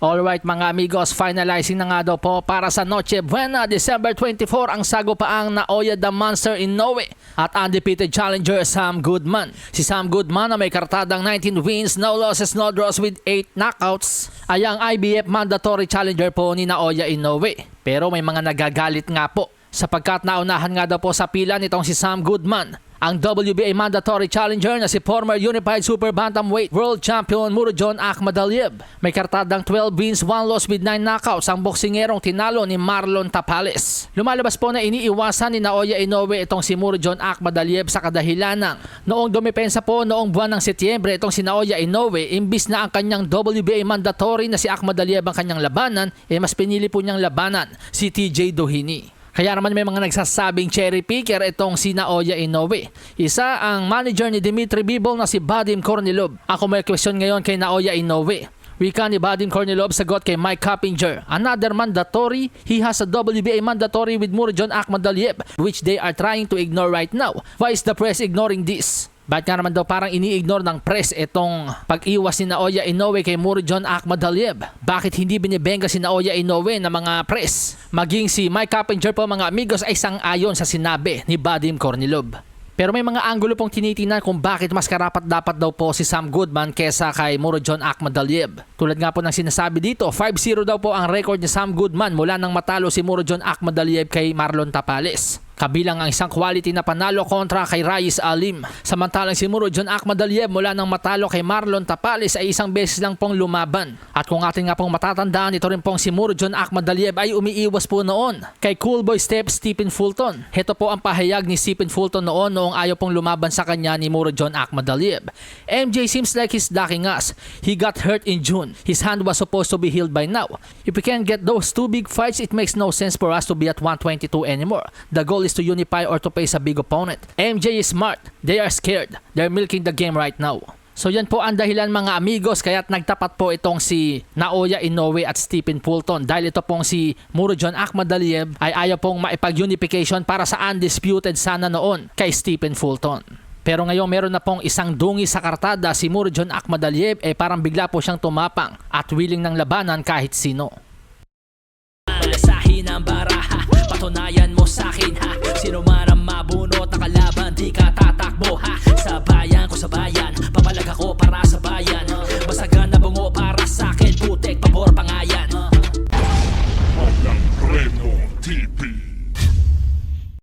Alright mga amigos, finalizing na nga daw po para sa Noche Buena, December 24 ang sagupaang Naoya the Monster Inoue at undefeated challenger Sam Goodman. Si Sam Goodman na may kartadang 19 wins, no losses, no draws with 8 knockouts ay ang IBF mandatory challenger po ni Naoya Inoue. Pero may mga nagagalit nga po sapagkat naunahan nga daw po sa pila nitong si Sam Goodman ang WBA mandatory challenger na si former Unified Super Bantamweight World Champion Murodjon Akhmadaliev. May kartadang 12 wins, 1 loss with 9 knockouts ang boksingerong tinalo ni Marlon Tapales. Lumalabas po na iniiwasan ni Naoya Inoue itong si Murodjon Akhmadaliev sa kadahilanang noong dumepensa po noong buwan ng Setyembre itong si Naoya Inoue, imbis na ang kanyang WBA mandatory na si Akhmadaliev ang kanyang labanan, mas pinili po niyang labanan si TJ Doheny. Kaya naman may mga nagsasabing cherry picker itong si Naoya Inoue. Isa ang manager ni Dmitry Bivol na si Vadim Kornilov. Ako may question ngayon kay Naoya Inoue. Wika ni Vadim Kornilov sagot kay Mike Coppinger. Another mandatory, he has a WBA mandatory with Murodjon Akhmadaliev which they are trying to ignore right now. Why is the press ignoring this? Ba't nga naman daw parang ini-ignore ng press itong pag-iwas ni Naoya Inoue kay Murodjon Akhmadaliev? Bakit hindi binibenga si Naoya Inoue ng mga press? Maging si Mike Coppinger po mga amigos ay sang-ayon sa sinabi ni Vadim Kornilov. Pero may mga anggulo pong tinitingnan kung bakit mas karapat dapat daw po si Sam Goodman kesa kay Murodjon Akhmadaliev. Tulad nga po ng sinasabi dito, 5-0 daw po ang record ni Sam Goodman mula nang matalo si Murodjon Akhmadaliev kay Marlon Tapales. Kabilang ang isang quality na panalo kontra kay Raiz Alim. Samantalang si Murodjon Akhmadaliev mula nang matalo kay Marlon Tapales ay isang beses lang pong lumaban. At kung atin nga pong matatandaan, ito rin pong si Murodjon Akhmadaliev ay umiiwas po noon kay Coolboy Stephen Fulton. Heto po ang pahayag ni Stephen Fulton noong ayaw pong lumaban sa kanya ni Murodjon Akhmadaliev. MJ seems like he's ducking us. He got hurt in June. His hand was supposed to be healed by now. If we can't get those two big fights, it makes no sense for us to be at 122 anymore. The goal is to unify or to face a big opponent. MJ is smart. They are scared. They're milking the game right now. So yan po ang dahilan mga amigos kaya't nagtapat po itong si Naoya Inoue at Stephen Fulton dahil ito pong si Murodjon Akhmadaliev ay ayaw pong maipag-unification para sa undisputed sana noon kay Stephen Fulton. Pero ngayon meron na pong isang dungi sa kartada si Murodjon Akhmadaliev parang bigla po siyang tumapang at willing ng labanan kahit sino. Sahin ang baraha, patunayan mo sa'kin ha. Sino man ang mabunot na kalaban, di ka